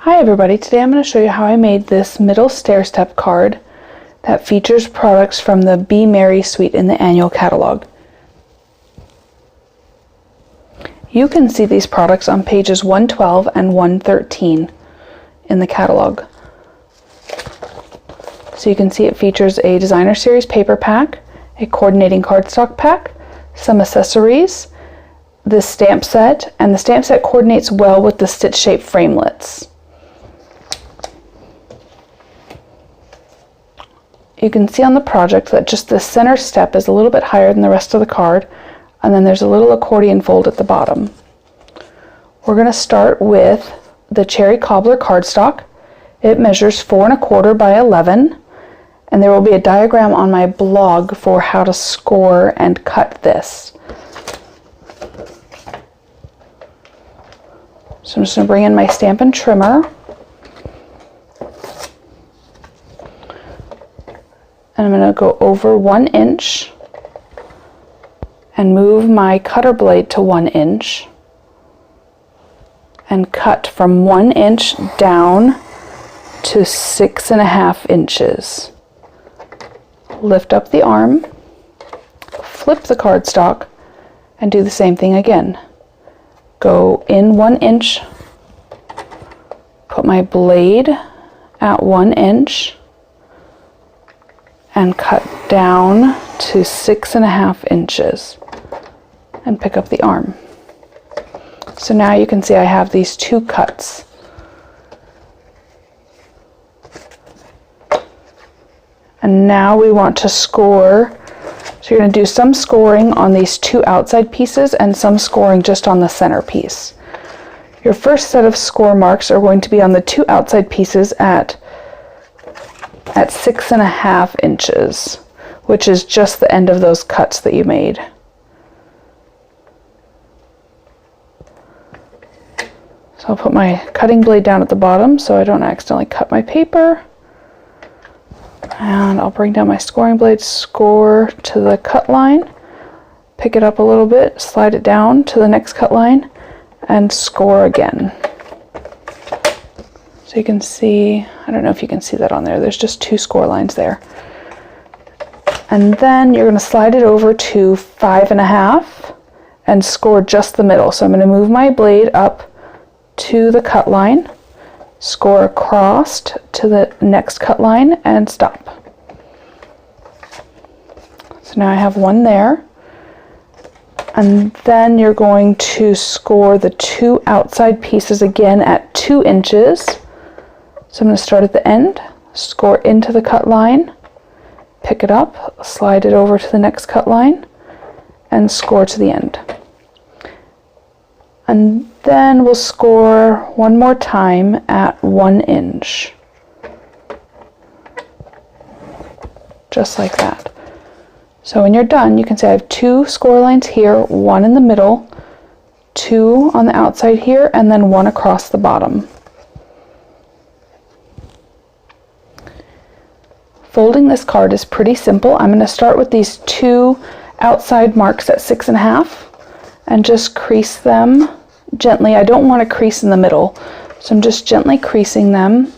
Hi everybody, today I'm going to show you how I made this middle stair step card that features products from the Be Merry suite in the annual catalog. You can see these products on pages 112 and 113 in the catalog. So you can see it features a designer series paper pack, a coordinating cardstock pack, some accessories, this stamp set, and the stamp set coordinates well with the stitch shape framelits. You can see on the project that just the center step is a little bit higher than the rest of the card, and then there's a little accordion fold at the bottom. We're going to start with the Cherry Cobbler cardstock. It measures 4 1/4 by 11, and there will be a diagram on my blog for how to score and cut this. So I'm just going to bring in my Stampin' trimmer. And I'm going to go over 1 inch and move my cutter blade to 1 inch and cut from 1 inch down to 6.5 inches. Lift up the arm, flip the cardstock, and do the same thing again. Go in 1 inch, put my blade at 1 inch, and cut down to 6.5 inches and pick up the arm. So now you can see I have these 2 cuts. And now we want to score. So you're going to do some scoring on these 2 outside pieces and some scoring just on the center piece. Your first set of score marks are going to be on the 2 outside pieces at 6.5 inches, which is just the end of those cuts that you made. So I'll put my cutting blade down at the bottom so I don't accidentally cut my paper. And I'll bring down my scoring blade, score to the cut line, pick it up a little bit, slide it down to the next cut line, and score again. So you can see, I don't know if you can see that on there, there's just 2 score lines there. And then you're going to slide it over to 5.5 and score just the middle. So I'm going to move my blade up to the cut line, score across to the next cut line, and stop. So now I have 1 there. And then you're going to score the 2 outside pieces again at 2 inches. So I'm going to start at the end, score into the cut line, pick it up, slide it over to the next cut line, and score to the end. And then we'll score 1 more time at 1 inch. Just like that. So when you're done, you can see I have 2 score lines here, 1 in the middle, 2 on the outside here, and then 1 across the bottom. Folding this card is pretty simple. I'm going to start with these 2 outside marks at 6.5 and just crease them gently. I don't want to crease in the middle, so I'm just gently creasing them.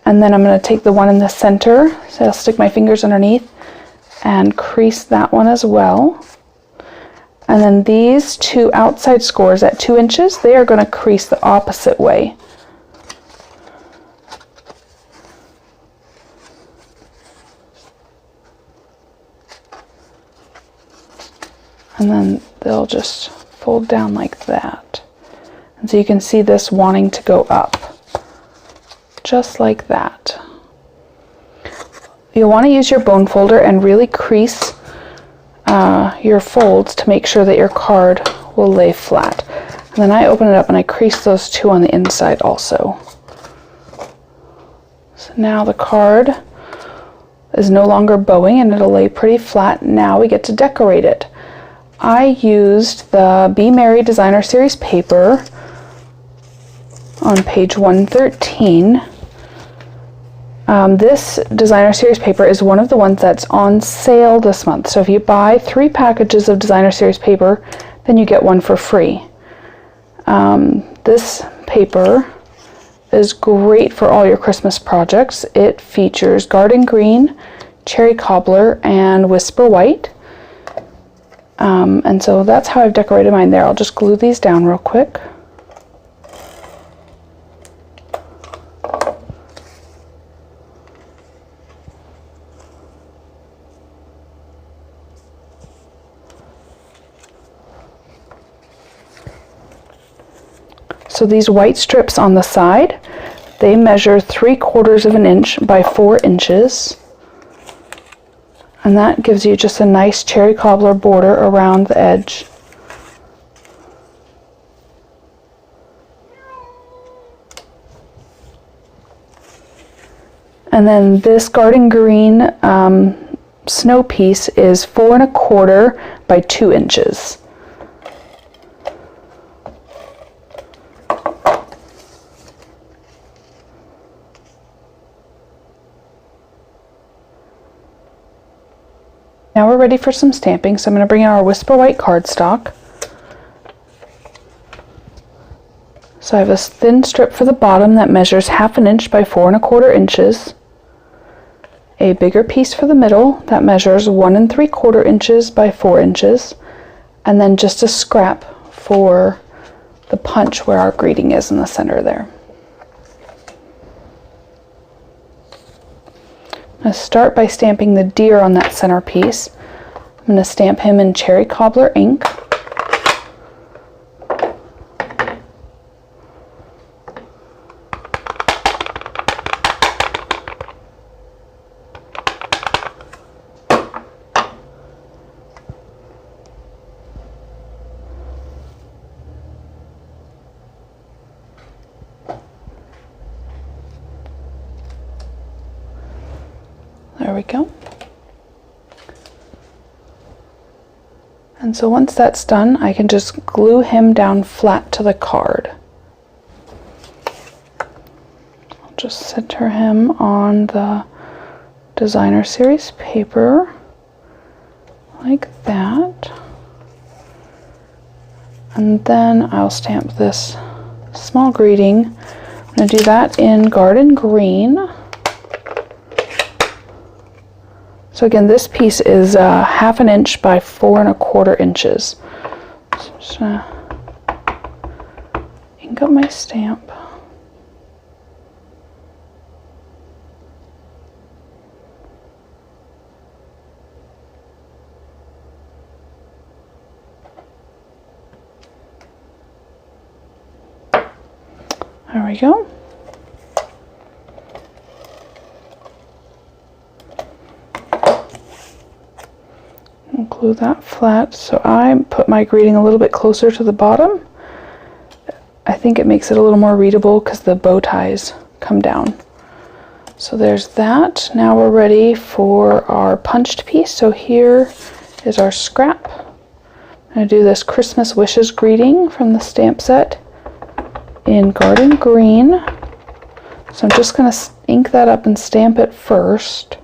And then I'm going to take the one in the center, so I'll stick my fingers underneath and crease that one as well. And then these 2 outside scores at 2 inches, they are going to crease the opposite way. And then they'll just fold down like that. And so you can see this wanting to go up, just like that. You'll want to use your bone folder and really crease your folds to make sure that your card will lay flat. And then I open it up and I crease those 2 on the inside also. So now the card is no longer bowing and it'll lay pretty flat. Now we get to decorate it. I used the Be Merry Designer Series paper on page 113. This Designer Series paper is one of the ones that's on sale this month. So if you buy 3 packages of Designer Series paper, then you get 1 for free. This paper is great for all your Christmas projects. It features garden green, cherry cobbler, and whisper white. And so that's how I've decorated mine there. I'll just glue these down real quick. So these white strips on the side, they measure 3/4 of an inch by 4 inches. And that gives you just a nice cherry cobbler border around the edge. And then this garden green snow piece is 4 1/4 by 2 inches. Now we're ready for some stamping, so I'm going to bring in our Whisper White cardstock. So I have a thin strip for the bottom that measures 1/2 inch by 4 1/4 inches. A bigger piece for the middle that measures 1 3/4 inches by 4 inches. And then just a scrap for the punch where our greeting is in the center there. I'm going to start by stamping the deer on that center piece. I'm going to stamp him in cherry cobbler ink. There we go. And so once that's done, I can just glue him down flat to the card. I'll just center him on the designer series paper like that. And then I'll stamp this small greeting. I'm going to do that in garden green. So again, this piece is 1/2 inch by 4 1/4 inches. So I'm just gonna ink up my stamp. There we go. Glue that flat. So I put my greeting a little bit closer to the bottom. I think it makes it a little more readable because the bow ties come down. So there's that. Now we're ready for our punched piece. So here is our scrap. I'm going to do this Christmas Wishes greeting from the stamp set in garden green. So I'm just going to ink that up and stamp it first.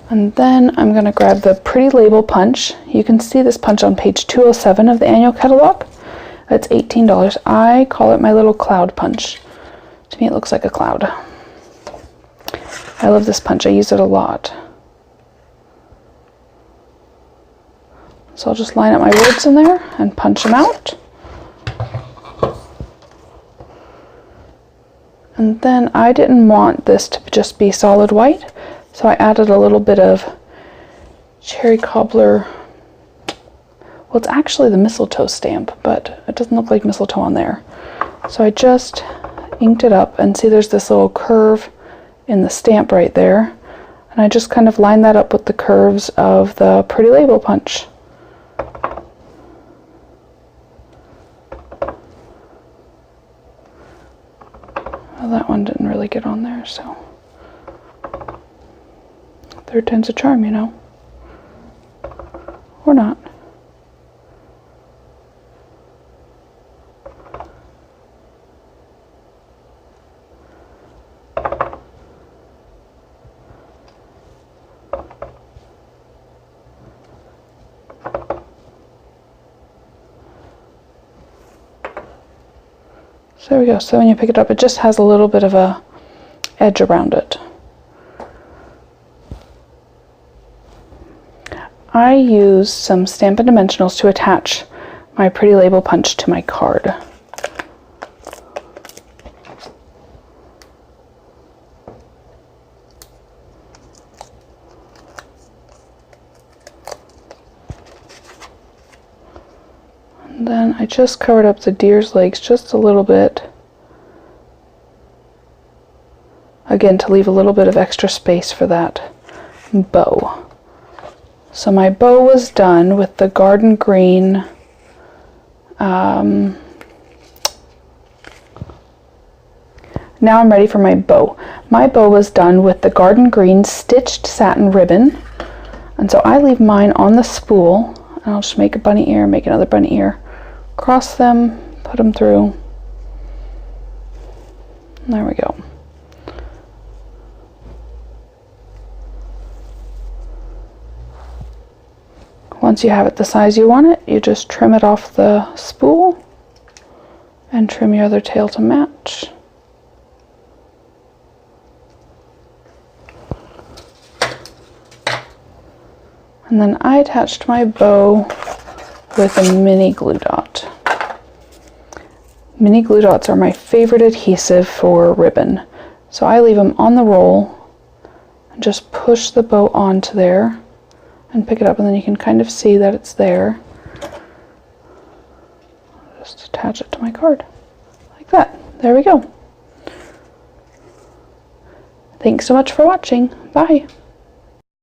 And then I'm going to grab the Pretty Label punch. You can see this punch on page 207 of the annual catalog. It's $18. I call it my little cloud punch. To me it looks like a cloud. I love this punch. I use it a lot. So I'll just line up my words in there and punch them out. And then I didn't want this to just be solid white. So I added a little bit of cherry cobbler. Well, it's actually the mistletoe stamp, but it doesn't look like mistletoe on there. So I just inked it up, and see there's this little curve in the stamp right there. And I just kind of lined that up with the curves of the Pretty Label punch. Well, that one didn't really get on there, so. Third time's a charm, you know. Or not. there we go. So when you pick it up, it just has a little bit of a edge around it. I use some Stampin' Dimensionals to attach my pretty label punch to my card. And then I just covered up the deer's legs just a little bit. Again, to leave a little bit of extra space for that bow. So my bow was done with the garden green now I'm ready for my bow. My bow was done with the garden green stitched satin ribbon, and so I leave mine on the spool, and I'll just make a bunny ear, make another bunny ear, cross them, put them through. There we go. Once you have it the size you want it, you just trim it off the spool and trim your other tail to match. And then I attached my bow with a mini glue dot. Mini glue dots are my favorite adhesive for ribbon. So I leave them on the roll and just push the bow onto there and pick it up, and then you can kind of see that it's there. Just attach it to my card like that. There we go. Thanks so much for watching. Bye.